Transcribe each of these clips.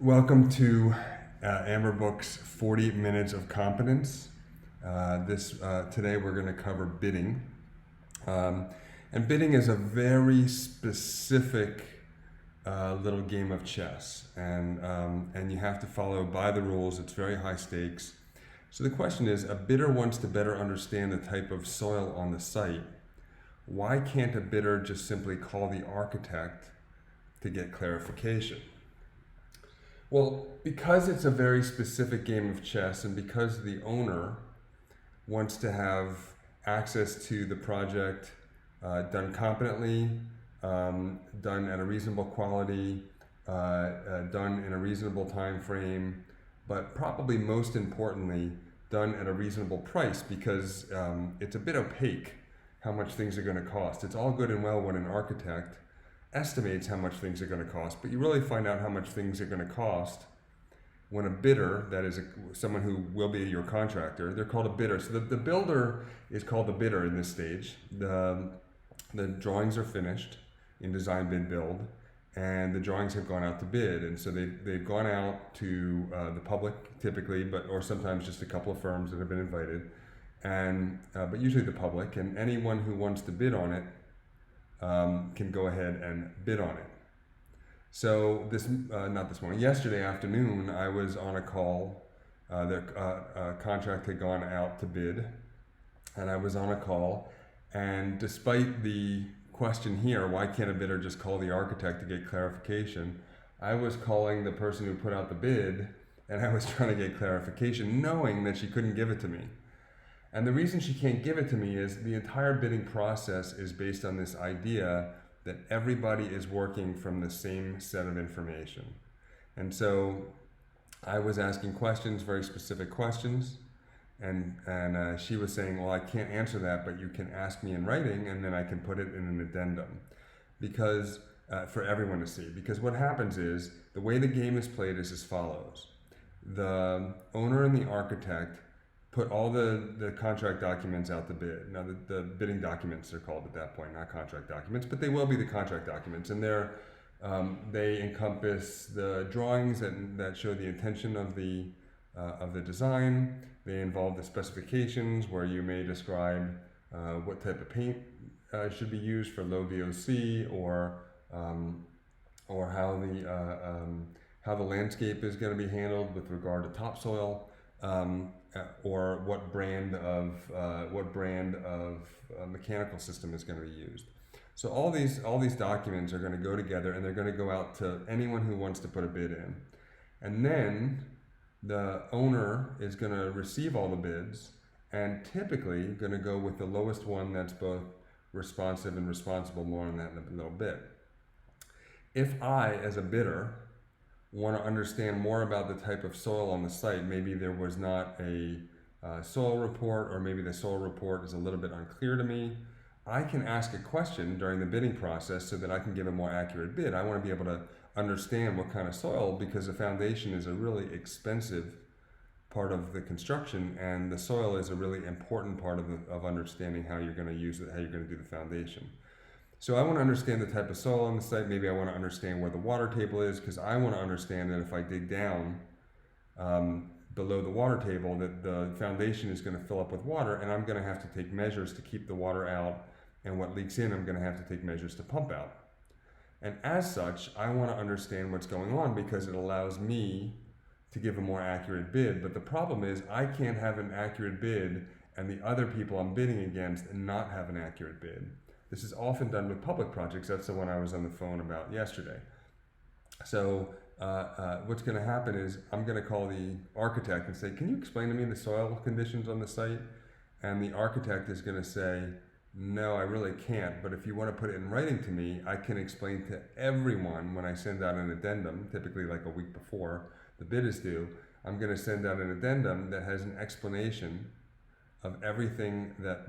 Welcome to Amber Book's 40 Minutes of Competence. Today we're going to cover bidding. And bidding is a very specific little game of chess. And you have to follow by the rules. It's very high stakes. So the question is, a bidder wants to better understand the type of soil on the site. Why can't a bidder just simply call the architect to get clarification? Well, because it's a very specific game of chess and because the owner wants to have access to the project done competently, done at a reasonable quality, done in a reasonable time frame, but probably most importantly, done at a reasonable price because it's a bit opaque how much things are going to cost. It's all good and well when an architect estimates how much things are going to cost, but you really find out how much things are going to cost when a bidder, that is someone who will be your contractor, they're called a bidder. So the builder is called the bidder in this stage. The drawings are finished in design, bid, build, and the drawings have gone out to bid. And so they've gone out to the public typically, or sometimes just a couple of firms that have been invited, but usually the public, and anyone who wants to bid on it can go ahead and bid on it. So yesterday afternoon, I was on a call. The contract had gone out to bid, and I was on a call. And despite the question here, why can't a bidder just call the architect to get clarification? I was calling the person who put out the bid, and I was trying to get clarification, knowing that she couldn't give it to me. And the reason she can't give it to me is the entire bidding process is based on this idea that everybody is working from the same set of information. And so I was asking questions, very specific questions, and she was saying, well, I can't answer that, but you can ask me in writing, and then I can put it in an addendum because for everyone to see. Because what happens is, the way the game is played is as follows. The owner and the architect put all the contract documents out to bid. Now the bidding documents are called at that point, not contract documents, but they will be the contract documents, and they encompass the drawings that show the intention of the design. They involve the specifications where you may describe what type of paint should be used for low VOC, or how the landscape is going to be handled with regard to topsoil. Or what brand of mechanical system is going to be used. So all these documents are going to go together, and they're going to go out to anyone who wants to put a bid in. And then the owner is going to receive all the bids, and typically going to go with the lowest one that's both responsive and responsible. More on that in a little bit. If I, as a bidder, want to understand more about the type of soil on the site, maybe there was not a soil report, or maybe the soil report is a little bit unclear to me, I can ask a question during the bidding process so that I can give a more accurate bid. I want to be able to understand what kind of soil, because the foundation is a really expensive part of the construction, and the soil is a really important part of understanding how you're going to use it, how you're going to do the foundation. So I want to understand the type of soil on the site. Maybe I want to understand where the water table is, because I want to understand that if I dig down below the water table, that the foundation is going to fill up with water, and I'm going to have to take measures to keep the water out, and what leaks in, I'm going to have to take measures to pump out. And as such, I want to understand what's going on, because it allows me to give a more accurate bid. But the problem is, I can't have an accurate bid and the other people I'm bidding against and not have an accurate bid. This is often done with public projects. That's the one I was on the phone about yesterday. So what's going to happen is, I'm going to call the architect and say, can you explain to me the soil conditions on the site? And the architect is going to say, no, I really can't, but if you want to put it in writing to me, I can explain to everyone when I send out an addendum, typically like a week before the bid is due. I'm going to send out an addendum that has an explanation of everything that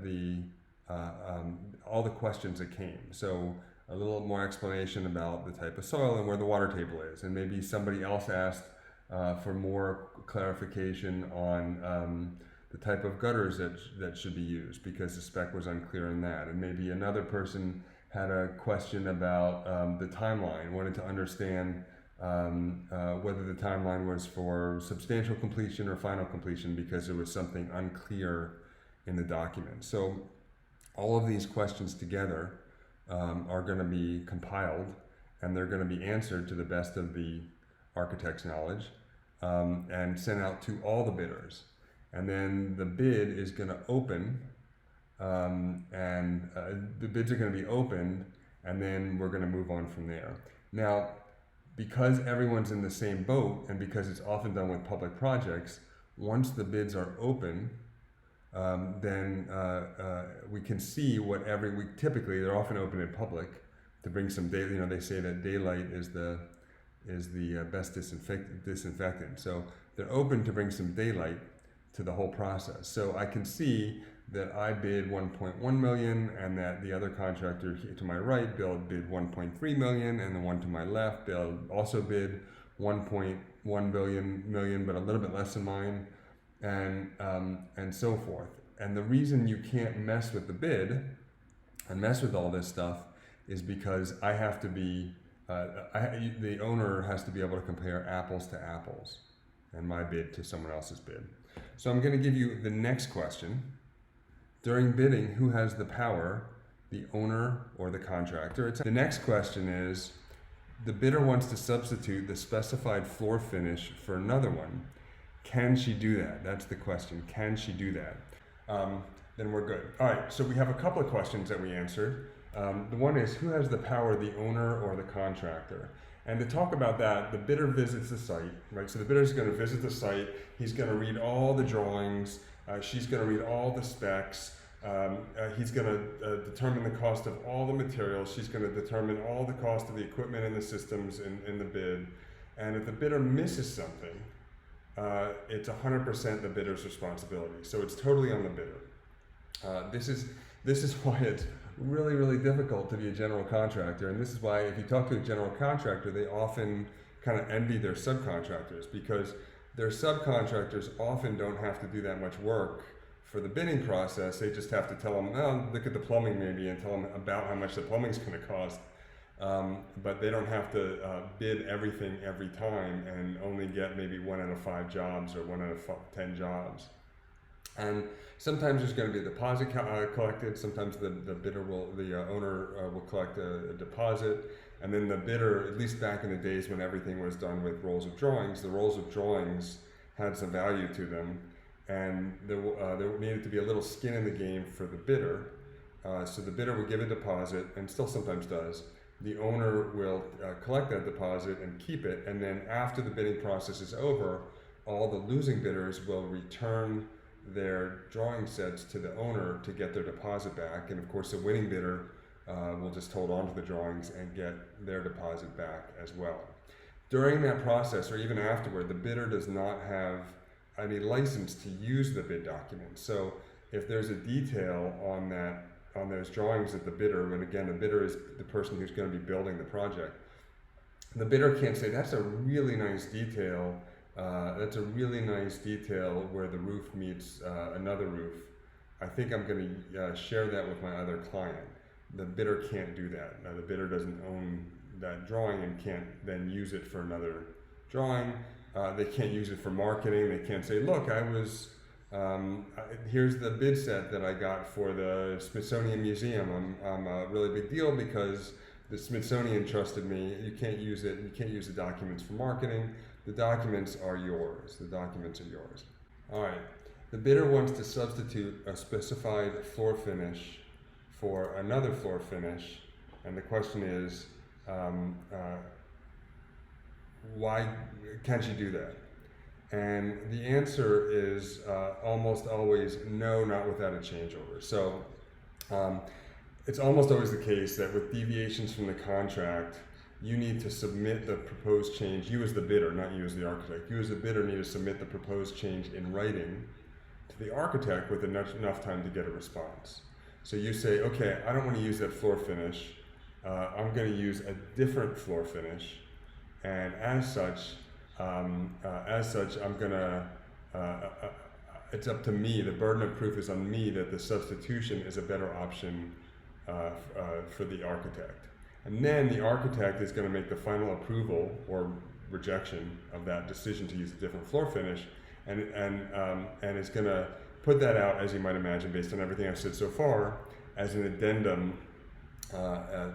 all the questions that came. So a little more explanation about the type of soil and where the water table is. And maybe somebody else asked for more clarification on the type of gutters that should be used, because the spec was unclear in that. And maybe another person had a question about the timeline, wanted to understand whether the timeline was for substantial completion or final completion because there was something unclear in the document. So all of these questions together are going to be compiled, and they're going to be answered to the best of the architect's knowledge and sent out to all the bidders. And then the bid is going to open, the bids are going to be opened, and then we're going to move on from there. Now, because everyone's in the same boat, and because it's often done with public projects, once the bids are open, then we can see what typically they're often open in public to bring some daylight. You know, they say that daylight is the best disinfectant. So they're open to bring some daylight to the whole process. So I can see that I bid 1.1 million, and that the other contractor to my right bid 1.3 million, and the one to my left also bid 1.1 million, but a little bit less than mine, and so forth. And the reason you can't mess with the bid and mess with all this stuff is because I have to be, the owner has to be able to compare apples to apples, and my bid to someone else's bid. So I'm going to give you the next question. During bidding, who has the power, the owner or the contractor? The next question is, the bidder wants to substitute the specified floor finish for another one. Can she do that? That's the question. Can she do that? Then we're good. All right, so we have a couple of questions that we answered. The one is, who has the power, the owner or the contractor? And to talk about that, the bidder visits the site, right? So the bidder is going to visit the site. He's going to read all the drawings. She's going to read all the specs. He's going to determine the cost of all the materials. She's going to determine all the cost of the equipment and the systems in the bid. And if the bidder misses something, it's 100% the bidder's responsibility. So it's totally on the bidder. This is why it's really, really difficult to be a general contractor. And this is why if you talk to a general contractor, they often kind of envy their subcontractors, because their subcontractors often don't have to do that much work for the bidding process. They just have to tell them, oh, look at the plumbing maybe, and tell them about how much the plumbing's going to cost. But they don't have to bid everything every time and only get maybe 1 out of 5 jobs or 1 out of 10 jobs. And sometimes there's going to be a deposit collected. Sometimes the owner will collect a deposit, and then the bidder, at least back in the days when everything was done with rolls of drawings, the rolls of drawings had some value to them, and there needed to be a little skin in the game for the bidder. So the bidder would give a deposit, and still sometimes does. The owner will collect that deposit and keep it, and then after the bidding process is over, all the losing bidders will return their drawing sets to the owner to get their deposit back, and of course the winning bidder will just hold on to the drawings and get their deposit back as well. During that process, or even afterward, the bidder does not have any license to use the bid document. So if there's a detail on those drawings of the bidder, and again, the bidder is the person who's going to be building the project, the bidder can't say, that's a really nice detail. That's a really nice detail where the roof meets another roof. I think I'm going to share that with my other client. The bidder can't do that. The bidder doesn't own that drawing and can't then use it for another drawing. They can't use it for marketing. They can't say, look, here's the bid set that I got for the Smithsonian Museum. I'm a really big deal because the Smithsonian trusted me. You can't use it. You can't use the documents for marketing. The documents are yours. The documents are yours. All right. The bidder wants to substitute a specified floor finish for another floor finish, and the question is, why can't you do that? And the answer is almost always no, not without a changeover. So it's almost always the case that with deviations from the contract, you need to submit the proposed change. You as the bidder, not you as the architect. You as the bidder need to submit the proposed change in writing to the architect with enough time to get a response. So you say, okay, I don't want to use that floor finish. I'm going to use a different floor finish, and as such, I'm going to. It's up to me. The burden of proof is on me that the substitution is a better option for the architect. And then the architect is going to make the final approval, or rejection of that decision to use a different floor finish, and it's going to put that out, as you might imagine, based on everything I've said so far, as an addendum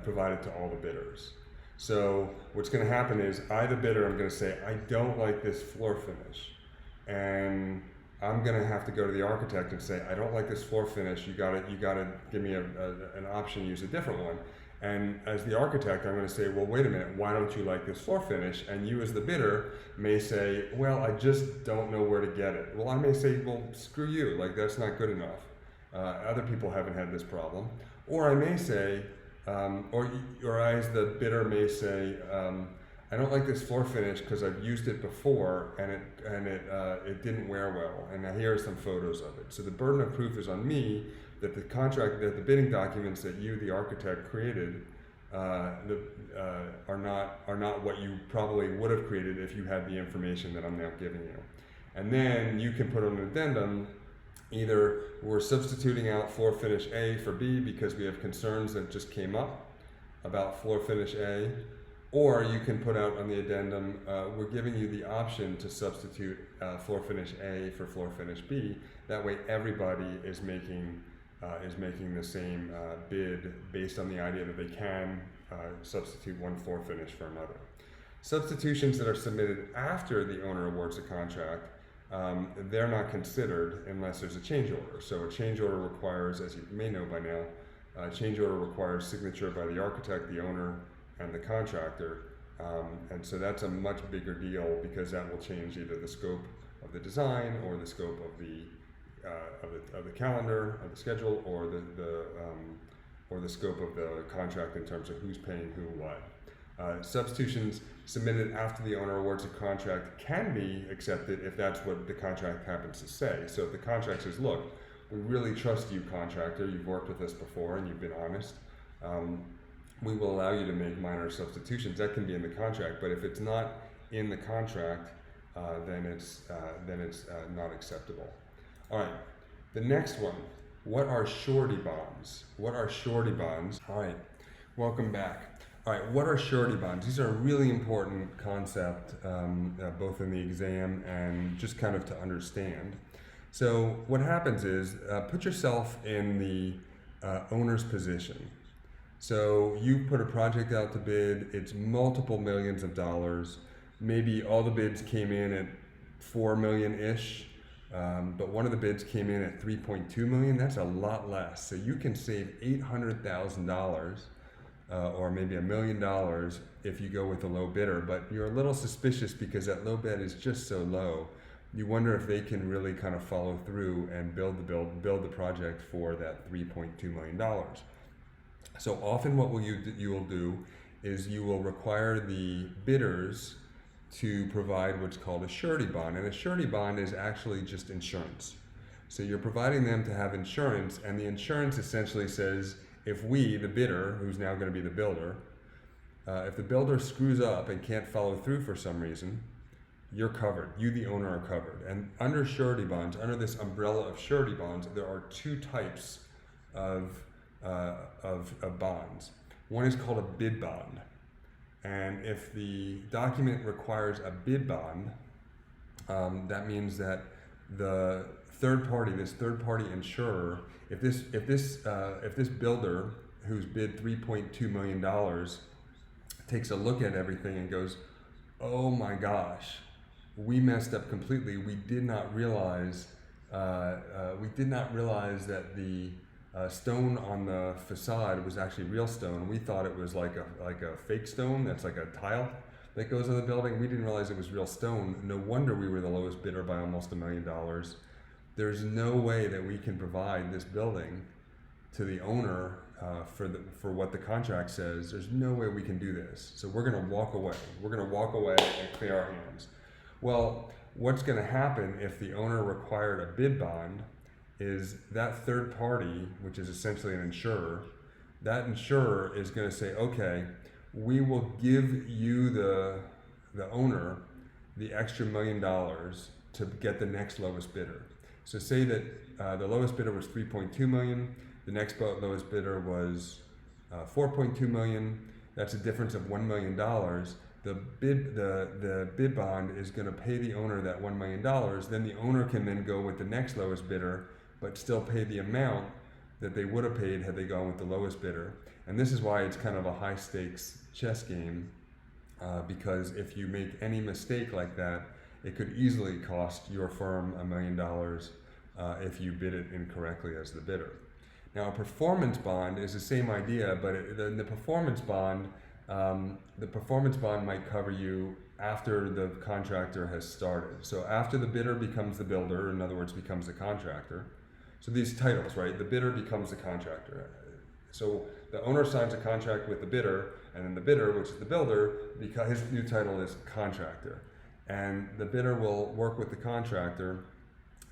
provided to all the bidders. So what's going to happen is I, the bidder, I'm going to say, I don't like this floor finish, and I'm going to have to go to the architect and say, I don't like this floor finish. You got to give me an option, use a different one. And as the architect, I'm going to say, well, wait a minute, why don't you like this floor finish? And you as the bidder may say, well, I just don't know where to get it. Well, I may say, well, screw you, like that's not good enough. Other people haven't had this problem. Or I may say, or I as the bidder may say, I don't like this floor finish because I've used it before and it didn't wear well. And now here are some photos of it. So the burden of proof is on me that the bidding documents that you, the architect, created are not what you probably would have created if you had the information that I'm now giving you. And then you can put on an addendum, either we're substituting out floor finish A for B because we have concerns that just came up about floor finish A, or you can put out on the addendum, we're giving you the option to substitute floor finish A for floor finish B. That way everybody is making the same bid based on the idea that they can substitute one floor finish for another. Substitutions that are submitted after the owner awards a contract, they're not considered unless there's a change order. So a change order requires, as you may know by now, a change order requires signature by the architect, the owner, and the contractor. And so that's a much bigger deal because that will change either the scope of the design or the scope of the calendar, of the schedule, or the scope of the contract in terms of who's paying who what. Substitutions submitted after the owner awards a contract can be accepted if that's what the contract happens to say. So if the contract says, look, we really trust you, contractor, you've worked with us before and you've been honest, we will allow you to make minor substitutions. That can be in the contract, but if it's not in the contract, then it's not acceptable. All right, the next one. What are surety bonds? What are surety bonds? All right, welcome back. All right, what are surety bonds? These are a really important concept, both in the exam and just kind of to understand. So what happens is, put yourself in the owner's position. So you put a project out to bid, it's multiple millions of dollars. Maybe all the bids came in at 4 million-ish, but one of the bids came in at 3.2 million. That's a lot less. So you can save $800,000 or maybe $1 million if you go with a low bidder, but you're a little suspicious because that low bid is just so low. You wonder if they can really kind of follow through and build the project for that $3.2 million. So often what you will do is you will require the bidders to provide what's called a surety bond. And a surety bond is actually just insurance. So you're providing them to have insurance, and the insurance essentially says, if we, the bidder, who's now going to be the builder, if the builder screws up and can't follow through for some reason, you're covered. You, the owner, are covered. And under surety bonds, under this umbrella of surety bonds, there are two types of bonds. One is called a bid bond. And if the document requires a bid bond, that means that the third party insurer, if this builder who's bid $3.2 million takes a look at everything and goes, oh my gosh, we messed up completely. We did not realize that the stone on the facade was actually real stone. We thought it was like a fake stone that's like a tile that goes on the building. We didn't realize it was real stone. No wonder we were the lowest bidder by almost $1 million. There's no way that we can provide this building to the owner for what the contract says. There's no way we can do this. So we're going to walk away. We're going to walk away and clear our hands. Well, what's going to happen if the owner required a bid bond is that third party, which is essentially an insurer, that insurer is going to say, okay, we will give you, the owner, the extra $1 million to get the next lowest bidder. So say that the lowest bidder was 3.2 million, the next lowest bidder was 4.2 million. That's a difference of $1 million. the bid bond is going to pay the owner that $1 million. Then the owner can then go with the next lowest bidder, but still pay the amount that they would have paid had they gone with the lowest bidder. And this is why it's kind of a high stakes chess game, because if you make any mistake like that, it could easily cost your firm $1 million if you bid it incorrectly as the bidder. Now, a performance bond is the same idea, but the performance bond might cover you after the contractor has started. So after the bidder becomes the builder, in other words, becomes the contractor. So these titles, right? The bidder becomes the contractor. So the owner signs a contract with the bidder, and then the bidder, which is the builder, because his new title is contractor. And the bidder will work with the contractor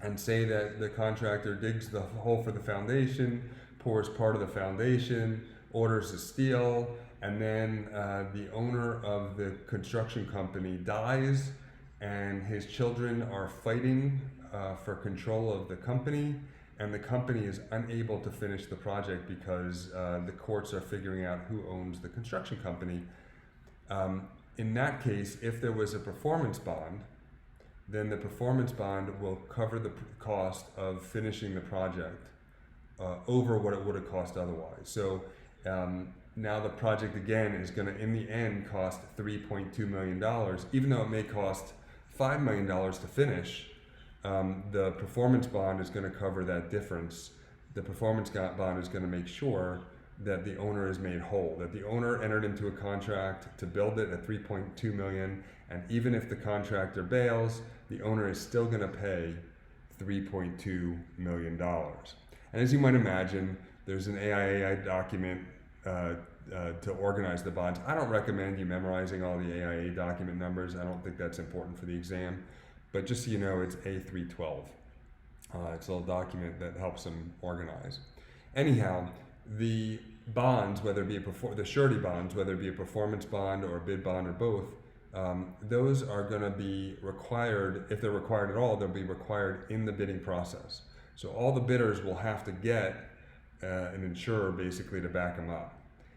and say that the contractor digs the hole for the foundation, pours part of the foundation, orders the steel, and then the owner of the construction company dies, and his children are fighting for control of the company, and the company is unable to finish the project because the courts are figuring out who owns the construction company. In that case, if there was a performance bond, then the performance bond will cover the cost of finishing the project over what it would have cost otherwise. So now the project again is going to, in the end, cost $3.2 million, even though it may cost $5 million to finish. The performance bond is going to cover that difference. The performance bond is going to make sure that the owner is made whole, that the owner entered into a contract to build it at $3.2 million, and even if the contractor bails, the owner is still going to pay $3.2 million. And as you might imagine, there's an AIA document to organize the bonds. I don't recommend you memorizing all the AIA document numbers. I don't think that's important for the exam. But just so you know, it's A312. It's a little document that helps them organize. Anyhow, the bonds, whether it be the surety bonds, whether it be a performance bond or a bid bond or both, those are going to be required, if they're required at all, they'll be required in the bidding process. So all the bidders will have to get an insurer basically to back them up.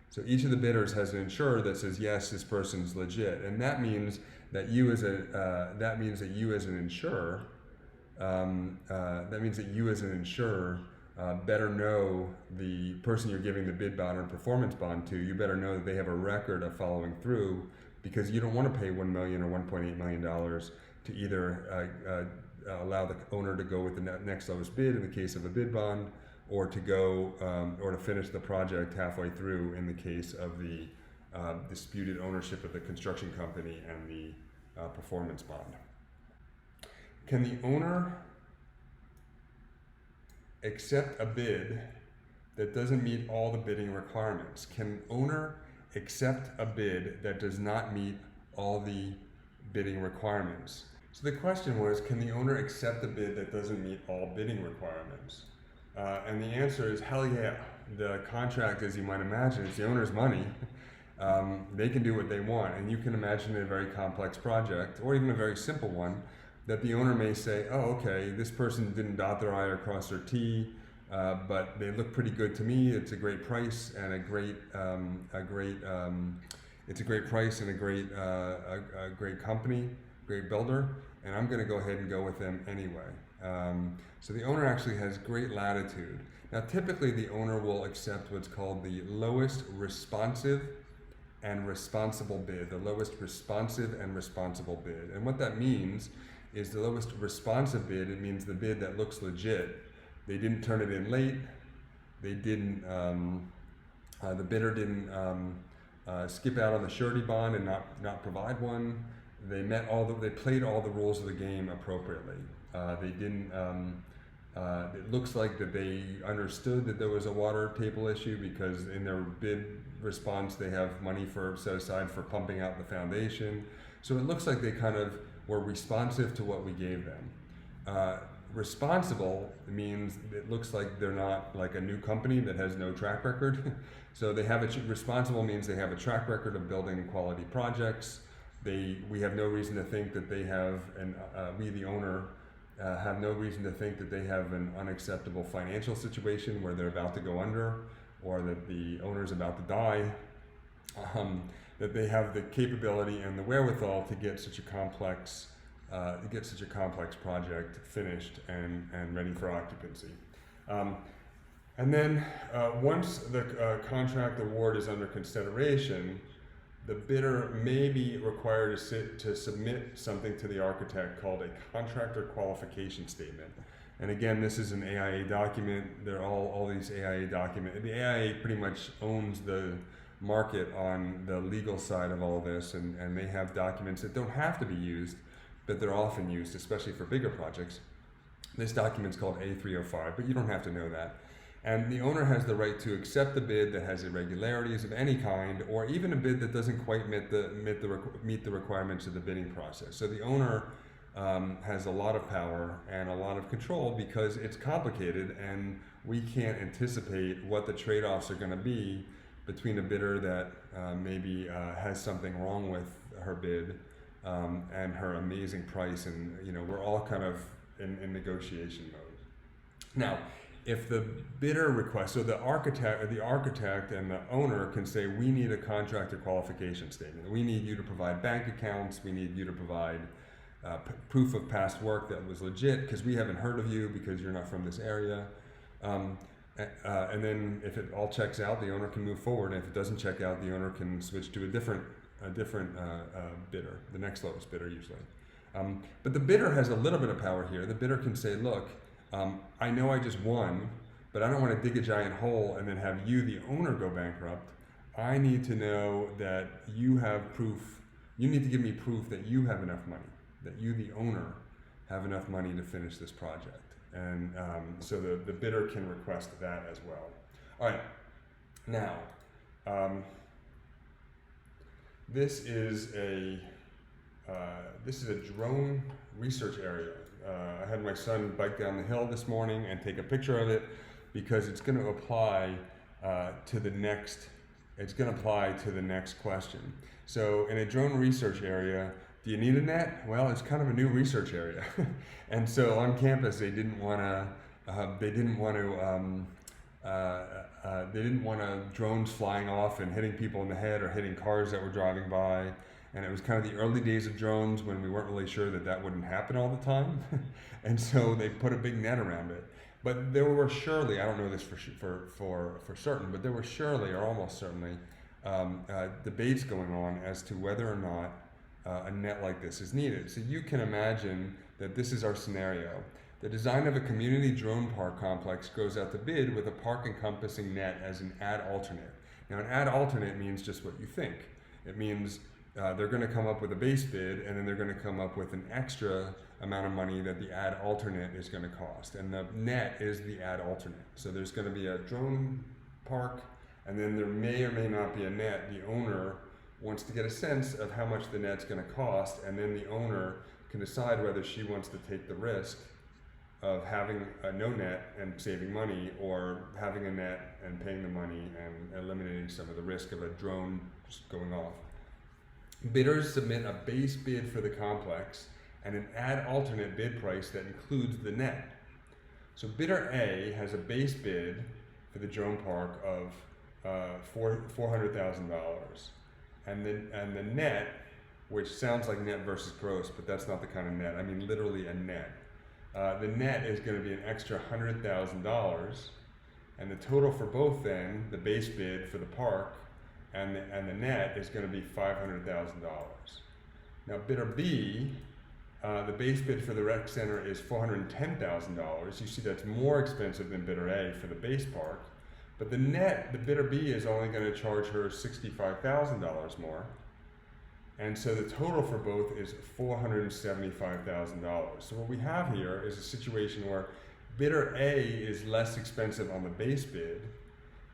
So each of the bidders has an insurer that says, yes, this person's legit, and that means that you as an insurer, better know the person you're giving the bid bond or performance bond to. You better know that they have a record of following through, because you don't want to pay $1 million or $1.8 million to either allow the owner to go with the next lowest bid in the case of a bid bond, or to go or to finish the project halfway through in the case of the disputed ownership of the construction company and the performance bond. Can the owner accept a bid that doesn't meet all the bidding requirements? Can an owner accept a bid that does not meet all the bidding requirements? So the question was, can the owner accept a bid that doesn't meet all bidding requirements? And the answer is hell yeah. The contract, as you might imagine, is the owner's money. They can do what they want, and you can imagine a very complex project, or even a very simple one, that the owner may say, oh, okay, this person didn't dot their I or cross their T, but they look pretty good to me. It's a great price and a great company, great builder, and I'm going to go ahead and go with them anyway. So the owner actually has great latitude. Now, typically the owner will accept what's called the lowest responsive and responsible bid, the lowest responsive and responsible bid. And what that means is the lowest responsive bid, it means the bid that looks legit. They didn't turn it in late. They didn't, the bidder didn't skip out on the surety bond and not provide one. They played all the rules of the game appropriately. They didn't, it looks like that they understood that there was a water table issue, because in their bid response they have money set aside for pumping out the foundation. So it looks like they kind of were responsive to what we gave them. Responsible means it looks like they're not like a new company that has no track record. So responsible means they have a track record of building quality projects. We have no reason to think that they have, we the owner have no reason to think that they have an unacceptable financial situation where they're about to go under, or that the owner's about to die. that they have the capability and the wherewithal to get such a complex project finished and ready for occupancy. And then once the contract award is under consideration, the bidder may be required to submit something to the architect called a contractor qualification statement. And again, this is an AIA document. They're all these AIA documents. The AIA pretty much owns the market on the legal side of all this, and they have documents that don't have to be used, but they're often used, especially for bigger projects. This document's called A305, but you don't have to know that. And the owner has the right to accept the bid that has irregularities of any kind, or even a bid that doesn't quite meet the requirements of the bidding process. So the owner has a lot of power and a lot of control because it's complicated, and we can't anticipate what the trade-offs are going to be between a bidder that maybe has something wrong with her bid and her amazing price, and we're all kind of in negotiation mode. Now, if the bidder requests, so the architect and the owner can say, we need a contractor qualification statement. We need you to provide bank accounts. We need you to provide proof of past work that was legit, because we haven't heard of you because you're not from this area. And then if it all checks out, the owner can move forward. And if it doesn't check out, the owner can switch to a different bidder, the next lowest bidder usually. But the bidder has a little bit of power here. The bidder can say, look, I know I just won, but I don't want to dig a giant hole and then have you, the owner, go bankrupt. I need to know that you have proof. You need to give me proof that you have enough money, that you, the owner, have enough money to finish this project. And so the bidder can request that as well. All right, now, this is a drone research area. I had my son bike down the hill this morning and take a picture of it because it's going to apply to the next. It's going to apply to the next question. So in a drone research area, do you need a net? Well, it's kind of a new research area, and so on campus they didn't want drones flying off and hitting people in the head or hitting cars that were driving by. And it was kind of the early days of drones when we weren't really sure that wouldn't happen all the time. And so they put a big net around it. But there were surely, I don't know this for certain, but there were surely, or almost certainly, debates going on as to whether or not a net like this is needed. So you can imagine that this is our scenario. The design of a community drone park complex goes out to bid with a park encompassing net as an add alternate. Now, an add alternate means just what you think. It means they're going to come up with a base bid, and then they're going to come up with an extra amount of money that the add alternate is going to cost. And the net is the add alternate. So there's going to be a drone park, and then there may or may not be a net. The owner wants to get a sense of how much the net's going to cost, and then the owner can decide whether she wants to take the risk of having a no net and saving money, or having a net and paying the money and eliminating some of the risk of a drone just going off. Bidders submit a base bid for the complex and an add alternate bid price that includes the net. So bidder A has a base bid for the drone park of $400,000, and the net, which sounds like net versus gross, but that's not the kind of net. I mean literally a net. The net is going to be an extra $100,000, and the total for both then, the base bid for the park and the net, is going to be $500,000. Now bidder B, the base bid for the rec center is $410,000. You see that's more expensive than bidder A for the base park, but the net, the bidder B is only going to charge her $65,000 more. And so the total for both is $475,000. So what we have here is a situation where bidder A is less expensive on the base bid,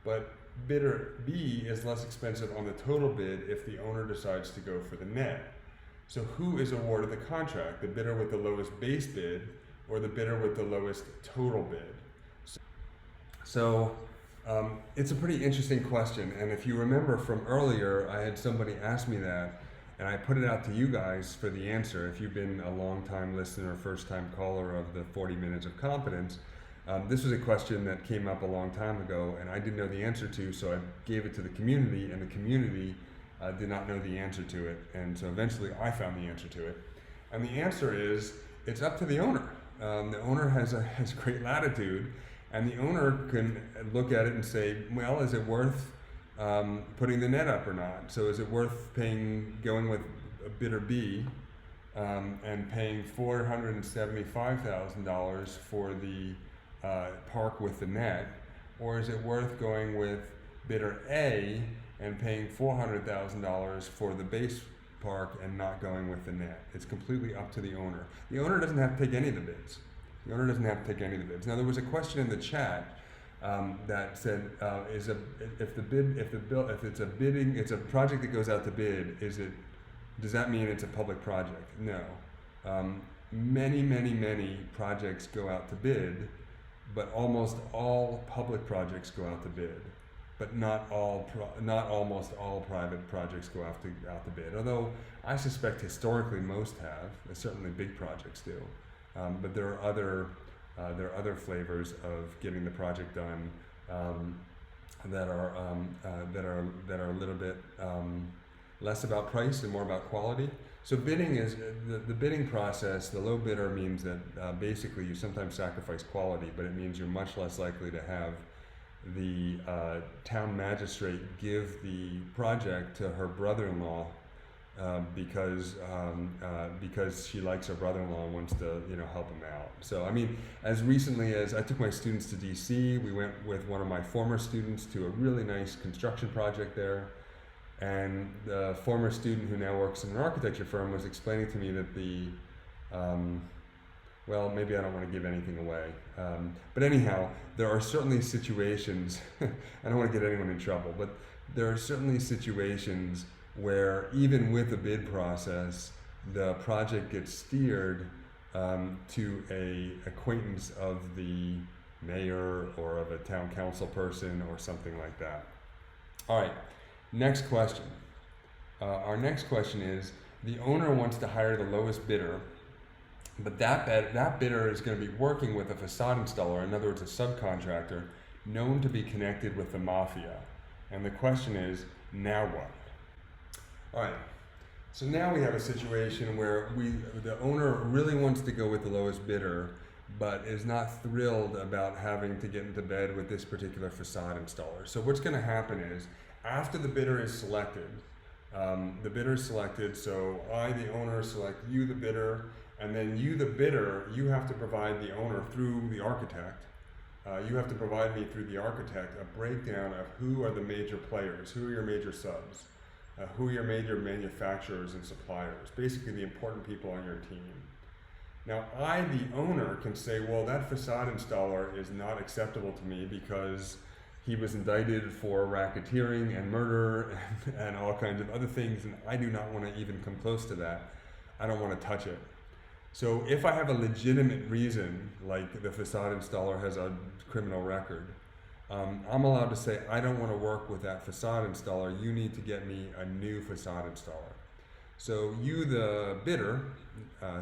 but bidder B is less expensive on the total bid if the owner decides to go for the net. So who is awarded the contract? The bidder with the lowest base bid or the bidder with the lowest total bid? So it's a pretty interesting question. And if you remember from earlier, I had somebody ask me that, and I put it out to you guys for the answer. If you've been a long-time listener or first-time caller of the 40 Minutes of Competence, this was a question that came up a long time ago, and I didn't know the answer to, so I gave it to the community, and the community did not know the answer to it, and so eventually I found the answer to it. And the answer is, it's up to the owner. The owner has great latitude, and the owner can look at it and say, well, is it worth putting the net up or not? So is it worth going with a bidder B and paying $475,000 for the park with the net, or is it worth going with bidder A and paying $400,000 for the base park and not going with the net? It's completely up to the owner. The owner doesn't have to take any of the bids. The owner doesn't have to take any of the bids. Now, there was a question in the chat that said, if it's a project that goes out to bid, does that mean it's a public project? No. Many projects go out to bid, but almost all public projects go out to bid. But not almost all private projects go out to bid. Although I suspect historically most have, certainly big projects do. But there are other flavors of getting the project done that are a little bit less about price and more about quality. So bidding is the bidding process. The low bidder means that basically you sometimes sacrifice quality, but it means you're much less likely to have the town magistrate give the project to her brother-in-law because she likes her brother-in-law and wants to help him out. So I mean, as recently as I took my students to DC, we went with one of my former students to a really nice construction project there. And the former student who now works in an architecture firm was explaining to me that well, maybe I don't want to give anything away. But anyhow, there are certainly situations, I don't want to get anyone in trouble, but there are certainly situations where even with a bid process, the project gets steered to a acquaintance of the mayor or of a town council person or something like that. All right. Next question. Our next question is, the owner wants to hire the lowest bidder, but that bidder is going to be working with a facade installer, in other words, a subcontractor, known to be connected with the mafia. And the question is, now what? All right. So now we have a situation where the owner really wants to go with the lowest bidder, but is not thrilled about having to get into bed with this particular facade installer. So what's going to happen is, after the bidder is selected, so I, the owner, select you, the bidder, and then you, the bidder, you have to provide the owner through the architect. You have to provide me through the architect a breakdown of who are the major players, who are your major subs, who are your major manufacturers and suppliers, basically the important people on your team. Now, I, the owner, can say, well, that facade installer is not acceptable to me because he was indicted for racketeering and murder and all kinds of other things, and I do not want to even come close to that. I don't want to touch it. So if I have a legitimate reason, like the facade installer has a criminal record, I'm allowed to say, I don't want to work with that facade installer. You need to get me a new facade installer. So you, the bidder,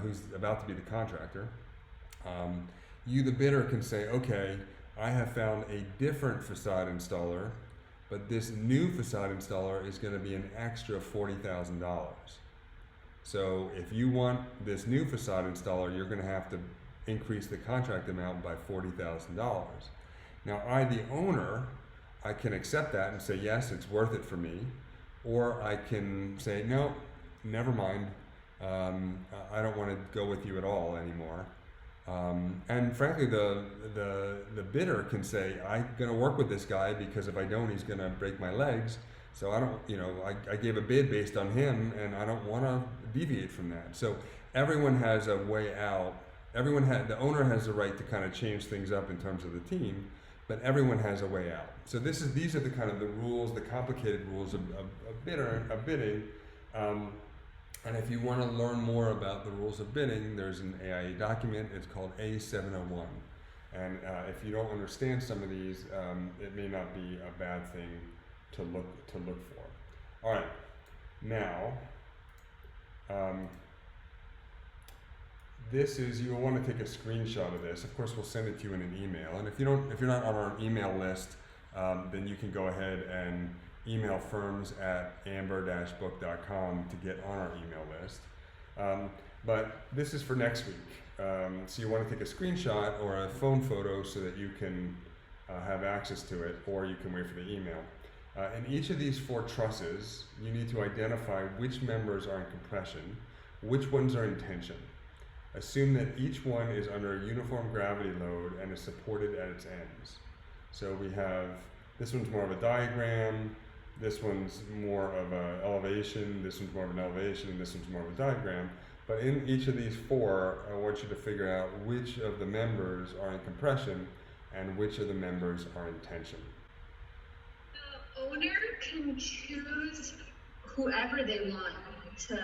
who's about to be the contractor, you, the bidder, can say, okay, I have found a different facade installer, but this new facade installer is going to be an extra $40,000. So if you want this new facade installer, you're going to have to increase the contract amount by $40,000. Now, I, the owner, I can accept that and say, yes, it's worth it for me. Or I can say, no, never mind. I don't want to go with you at all anymore. And frankly, the bidder can say, I'm going to work with this guy because if I don't, he's going to break my legs. So I don't, I gave a bid based on him, and I don't want to deviate from that. So everyone has a way out. The owner has the right to kind of change things up in terms of the team, but everyone has a way out. So these are the kind of the rules, the complicated rules of bidding. And if you want to learn more about the rules of bidding, there's an AIA document. It's called A701. And if you don't understand some of these, it may not be a bad thing to look for. All right, now you'll want to take a screenshot of this. Of course, we'll send it to you in an email. And if you're not on our email list, then you can go ahead and email firms@amber-book.com to get on our email list. But this is for next week. So you want to take a screenshot or a phone photo so that you can have access to it, or you can wait for the email. In each of these 4 trusses, you need to identify which members are in compression, which ones are in tension. Assume that each one is under a uniform gravity load and is supported at its ends. So we have, this one's more of a diagram, this one's more of an elevation, this one's more of an elevation, and this one's more of a diagram. But in each of these 4, I want you to figure out which of the members are in compression and which of the members are in tension. The owner can choose whoever they want to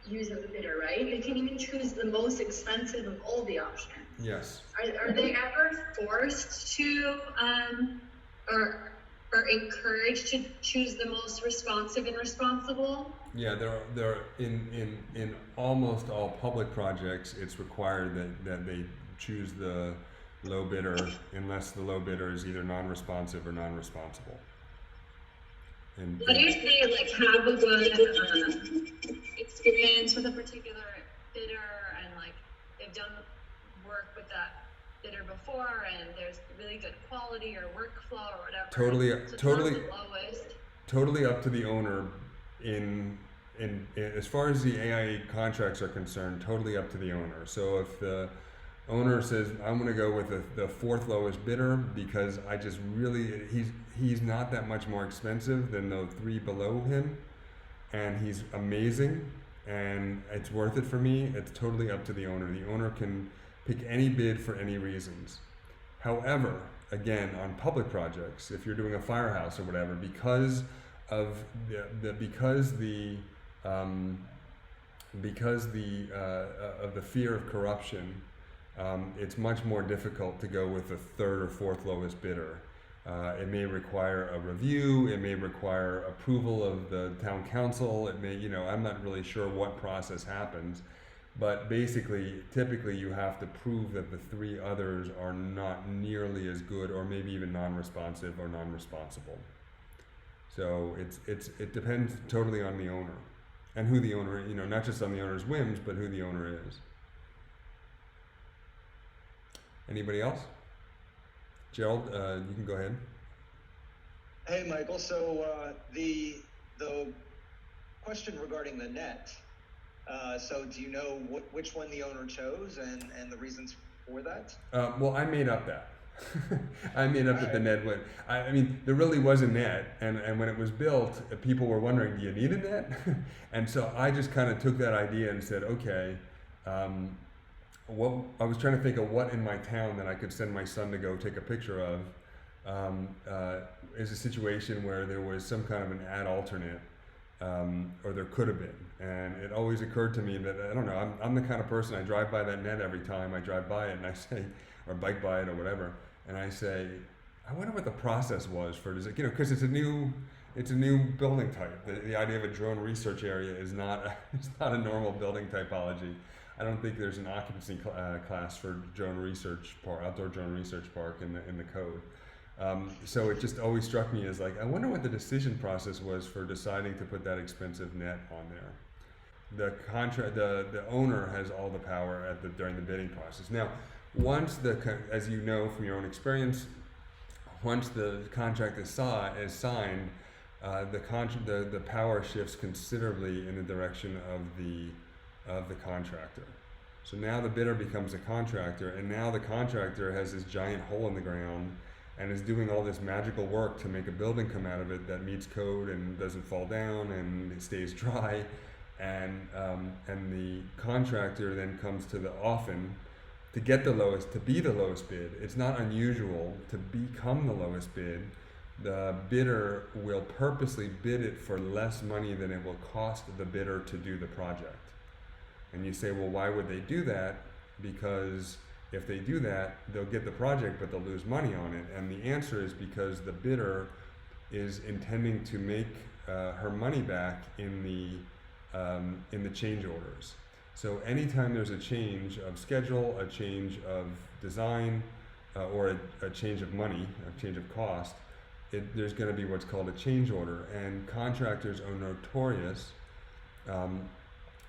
use as a bidder, right? They can even choose the most expensive of all the options. Yes. Are they ever forced to, or encouraged to choose the most responsive and responsible? Yeah, there in almost all public projects, it's required that they choose the low bidder unless the low bidder is either non-responsive or non-responsible. What if they have a good experience with a particular bidder and they've done work with that bidder before and there's really good quality or workflow or whatever? Totally the lowest. Totally up to the owner in as far as the AIA contracts are concerned, totally up to the owner. So if the owner says, I'm going to go with the 4th lowest bidder because I just really, he's not that much more expensive than the 3 below him, and he's amazing, and it's worth it for me, it's totally up to the owner. The owner can pick any bid for any reasons. However, again, on public projects, if you're doing a firehouse or whatever, because of the fear of corruption, it's much more difficult to go with the 3rd or 4th lowest bidder. It may require a review, it may require approval of the town council, it may, I'm not really sure what process happens, but basically, typically you have to prove that the 3 others are not nearly as good or maybe even non-responsive or non-responsible. So it depends totally on the owner and who the owner, not just on the owner's whims, but who the owner is. Anybody else? Gerald, you can go ahead. Hey, Michael. So the question regarding the net. So do you know which one the owner chose and the reasons for that? Well, I made up that. I made up that the net went. I mean, there really was a net, and when it was built, people were wondering, do you need a net? And so I just kind of took that idea and said, okay. What I was trying to think of what in my town that I could send my son to go take a picture of is a situation where there was some kind of an ad alternate, or there could have been. And it always occurred to me that, I don't know, I'm the kind of person, I drive by that net every time I drive by it and I say, or bike by it or whatever, and I say, I wonder what the process was for, because it's a new building type. The idea of a drone research area is not a normal building typology. I don't think there's an occupancy class for outdoor drone research park in the code. So it just always struck me as I wonder what the decision process was for deciding to put that expensive net on there. The owner has all the power during the bidding process. Now, once as you know from your own experience, once the contract is signed, the power shifts considerably in the direction of the contractor. So now the bidder becomes a contractor, and now the contractor has this giant hole in the ground and is doing all this magical work to make a building come out of it that meets code and doesn't fall down and it stays dry. And the contractor then comes to to be the lowest bid. It's not unusual to become the lowest bid. The bidder will purposely bid it for less money than it will cost the bidder to do the project. And you say, well, why would they do that? Because if they do that, they'll get the project, but they'll lose money on it. And the answer is because the bidder is intending to make her money back in the change orders. So anytime there's a change of schedule, a change of design, or a change of money, a change of cost, there's going to be what's called a change order, and contractors are notorious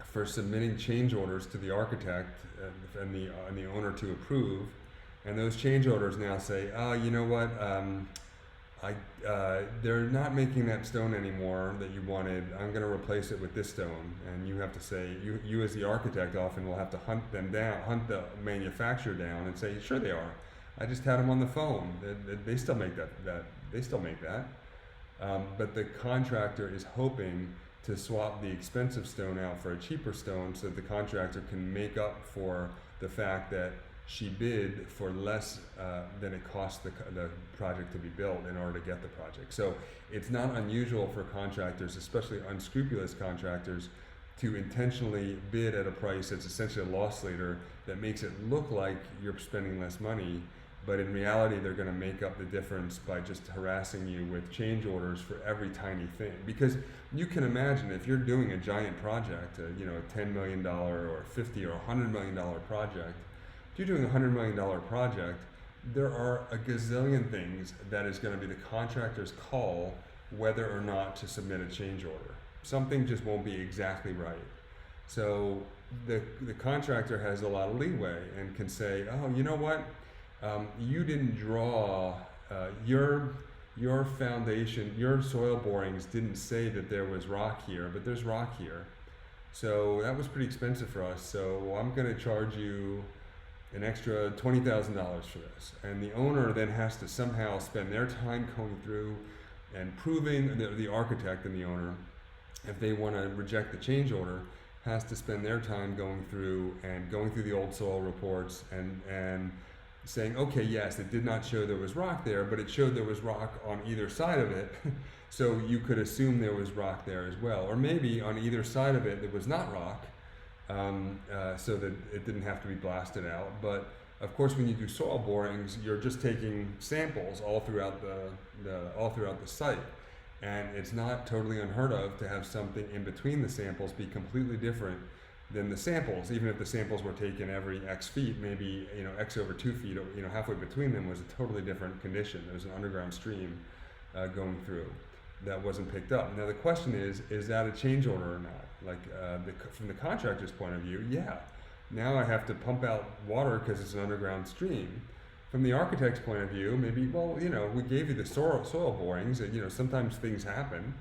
for submitting change orders to the architect and the owner to approve, and those change orders now say, oh, you know what, they're not making that stone anymore that you wanted. I'm going to replace it with this stone, and you have to say, you as the architect often will have to hunt the manufacturer down, and say, sure they are. I just had them on the phone. They still make that. They still make that. But the contractor is hoping to swap the expensive stone out for a cheaper stone, so that the contractor can make up for the fact that she bid for less than it cost the project to be built in order to get the project. So it's not unusual for contractors, especially unscrupulous contractors, to intentionally bid at a price that's essentially a loss leader that makes it look like you're spending less money, but in reality they're going to make up the difference by just harassing you with change orders for every tiny thing. Because you can imagine, if you're doing a giant project, a $10 million or $50 or $100 million project, if you're doing a $100 million project, there are a gazillion things that is going to be the contractor's call whether or not to submit a change order. Something just won't be exactly right. So the contractor has a lot of leeway and can say, oh, you know what, you didn't draw your foundation, your soil borings didn't say that there was rock here, but there's rock here. So that was pretty expensive for us, so I'm going to charge you an extra $20,000 for this. And the owner then has to somehow spend their time going through and proving, the architect and the owner, if they want to reject the change order, has to spend their time going through the old soil reports and saying, okay, yes, it did not show there was rock there, but it showed there was rock on either side of it. So you could assume there was rock there as well. Or maybe on either side of it there was not rock, so that it didn't have to be blasted out. But of course, when you do soil borings, you're just taking samples all throughout the site, and it's not totally unheard of to have something in between the samples be completely different than the samples. Even if the samples were taken every X feet, maybe X over 2 feet, halfway between them was a totally different condition. There was an underground stream going through that wasn't picked up. Now the question is that a change order or not? Like from the contractor's point of view, yeah. Now I have to pump out water because it's an underground stream. From the architect's point of view, maybe, well, we gave you the soil borings, and sometimes things happen,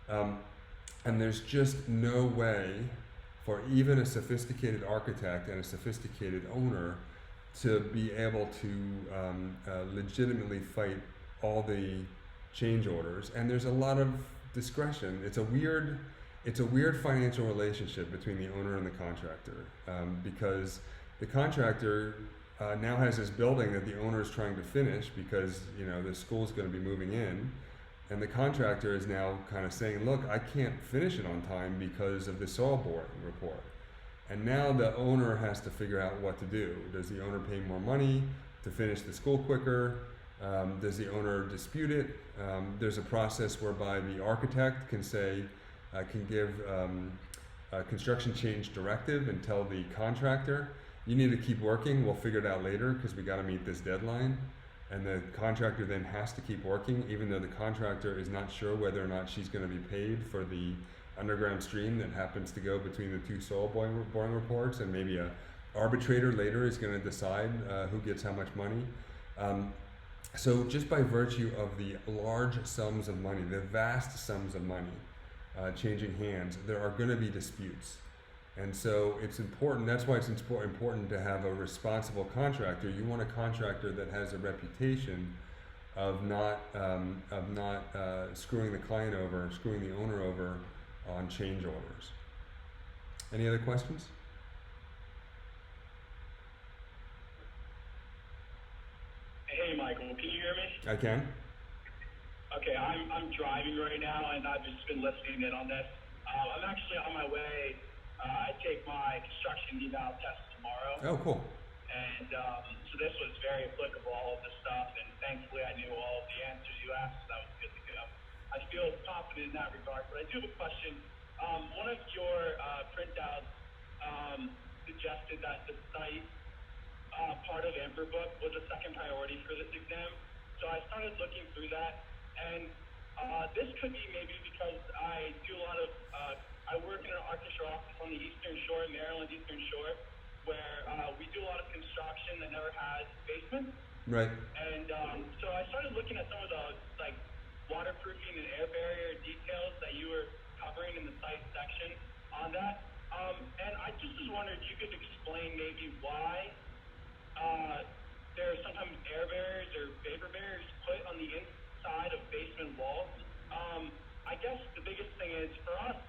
and there's just no way for even a sophisticated architect and a sophisticated owner to be able to legitimately fight all the change orders. And there's a lot of discretion. It's a weird financial relationship between the owner and the contractor, because the contractor now has this building that the owner is trying to finish because the school's going to be moving in, and the contractor is now kind of saying, look, I can't finish it on time because of the soil boring report. And now the owner has to figure out what to do. Does the owner pay more money to finish the school quicker? Does the owner dispute it? There's a process whereby the architect can say, can give a construction change directive and tell the contractor, you need to keep working, we'll figure it out later because we got to meet this deadline. And the contractor then has to keep working, even though the contractor is not sure whether or not she's going to be paid for the underground stream that happens to go between the two soil boring reports, and maybe a arbitrator later is going to decide who gets how much money. So just by virtue of the large sums of money, the vast sums of money changing hands, there are going to be disputes. And so it's important, that's why it's important to have a responsible contractor. You want a contractor that has a reputation of not screwing the client over, screwing the owner over on change orders. Any other questions? Hey, Michael, can you hear me? I can. Okay, I'm driving right now, and I've just been listening in on this. I'm actually on my way. I take my construction eval test tomorrow. Oh, cool. And so this was very applicable, all of this stuff, and thankfully I knew all of the answers you asked, so that was good to go. I feel confident in that regard, but I do have a question. One of your printouts suggested that the site part of Amber Book was a second priority for this exam. So I started looking through that, And this could be maybe because I do a lot of, I work in an architecture office on the Eastern Shore, Maryland Eastern Shore, where we do a lot of construction that never has basements. Right. And so I started looking at some of the like waterproofing and air barrier details that you were covering in the site section on that. And I just was wondering if you could explain maybe why there are sometimes air barriers or vapor barriers put on the inside of basement walls. I guess the biggest thing is for us,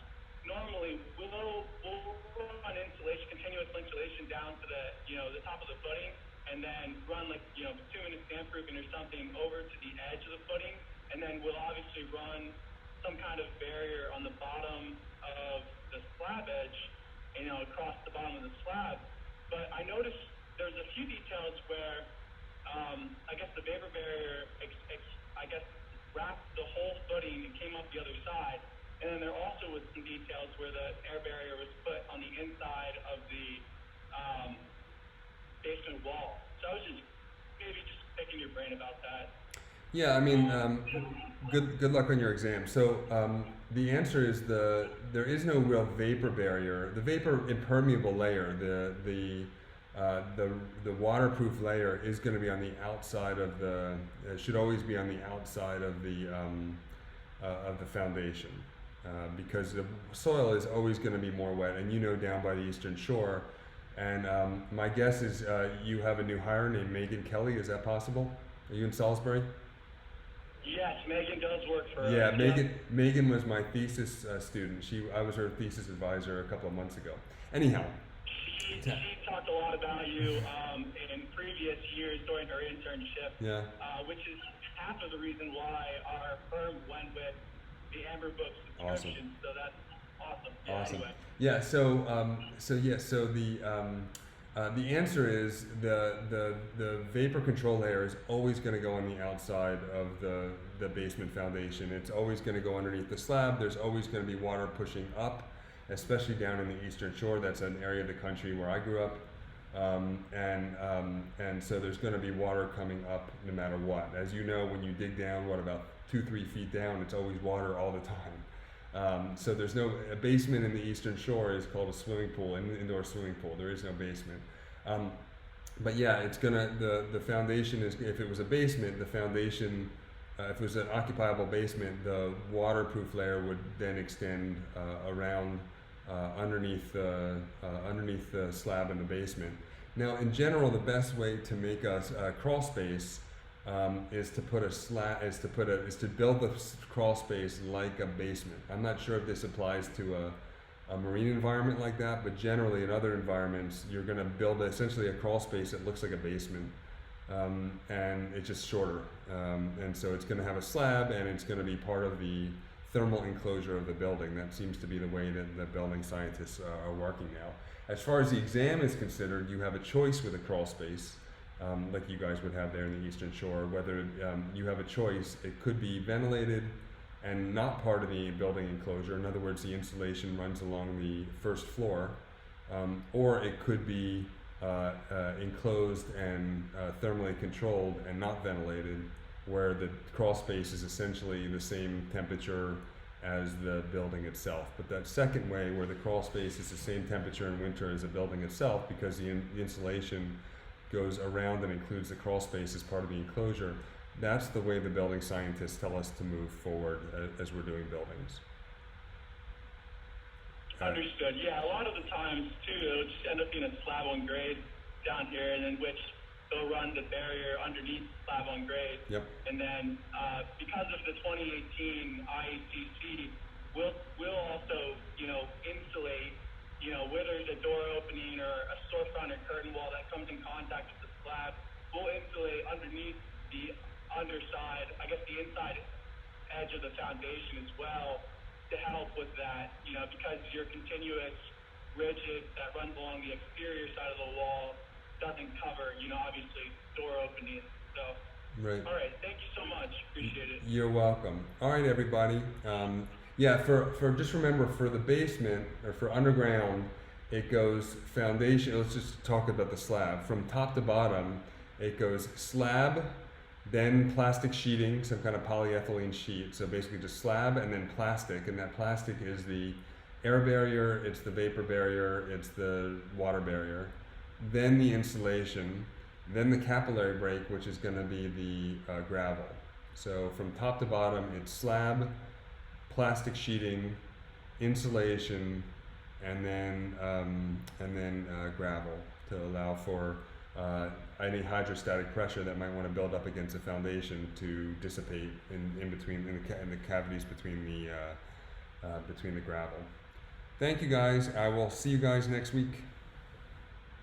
normally we'll run insulation, continuous insulation down to the, the top of the footing, and then run like, bituminous sandproofing or something over to the edge of the footing, and then we'll obviously run some kind of barrier on the bottom of the slab edge, across the bottom of the slab. But I noticed there's a few details where, I guess the vapor barrier, wrapped the whole footing and came up the other side. And then there also was some details where the air barrier was put on the inside of the basement wall. So I was just picking your brain about that. Yeah, I mean, good luck on your exam. So the answer is there is no real vapor barrier. The vapor impermeable layer, the waterproof layer is going to be on the outside of should always be on the outside of the foundation, because the soil is always going to be more wet, and down by the Eastern Shore. And my guess is you have a new hire named Megan Kelly. Is that possible? Are you in Salisbury? Yes, Megan does work for Yeah, us. Megan was my thesis student. I was her thesis advisor a couple of months ago. Anyhow. She talked a lot about you in previous years during her internship, which is half of the reason why our firm went with the Amber Book subscription. Awesome. So that's awesome. Yeah, awesome. Anyway. Yeah. So the answer is the vapor control layer is always going to go on the outside of the basement foundation. It's always going to go underneath the slab. There's always going to be water pushing up, especially down in the Eastern Shore. That's an area of the country where I grew up, and so there's going to be water coming up no matter what. As you know, when you dig down, about 2-3 feet down, it's always water all the time. So there's a basement in the Eastern Shore is called a swimming pool, an indoor swimming pool. There is no basement. But yeah, it's the foundation is, if it was a basement, the foundation, if it was an occupiable basement, the waterproof layer would then extend around underneath the slab in the basement. Now, in general, the best way to make a crawl space is to build the crawl space like a basement. I'm not sure if this applies to a marine environment like that, but generally in other environments, you're going to build essentially a crawl space that looks like a basement, and it's just shorter. And so it's going to have a slab, and it's going to be part of the thermal enclosure of the building. That seems to be the way that the building scientists are working now. As far as the exam is considered, you have a choice with a crawl space, like you guys would have there in the Eastern Shore, whether you have a choice. It could be ventilated and not part of the building enclosure. In other words, the insulation runs along the first floor, or it could be enclosed and thermally controlled and not ventilated, where the crawl space is essentially the same temperature as the building itself. But that second way, where the crawl space is the same temperature in winter as the building itself, because the insulation goes around and includes the crawl space as part of the enclosure, that's the way the building scientists tell us to move forward as we're doing buildings. Understood. Yeah, a lot of the times too, it'll just end up being a slab on grade down here, and in which they'll run the barrier underneath slab on grade. Yep. And then because of the 2018 IECC, we'll also insulate where there's a door opening or a storefront or curtain wall that comes in contact with the slab. We'll insulate underneath the underside, I guess the inside edge of the foundation as well, to help with that, because your continuous rigid that runs along the exterior side of the wall doesn't cover, obviously door openings. So, right. All right, thank you so much. Appreciate it. You're welcome. All right, everybody. For just remember, for the basement or for underground, it goes foundation. Let's just talk about the slab from top to bottom. It goes slab, Then plastic sheeting, some kind of polyethylene sheet. So basically just slab and then plastic, and that plastic is the air barrier, it's the vapor barrier, it's the water barrier. Then the insulation, then the capillary break, which is going to be the gravel. So from top to bottom, it's slab, plastic sheeting, insulation, and then gravel to allow for any hydrostatic pressure that might want to build up against the foundation to dissipate in the cavities between the gravel. Thank you guys. I will see you guys next week.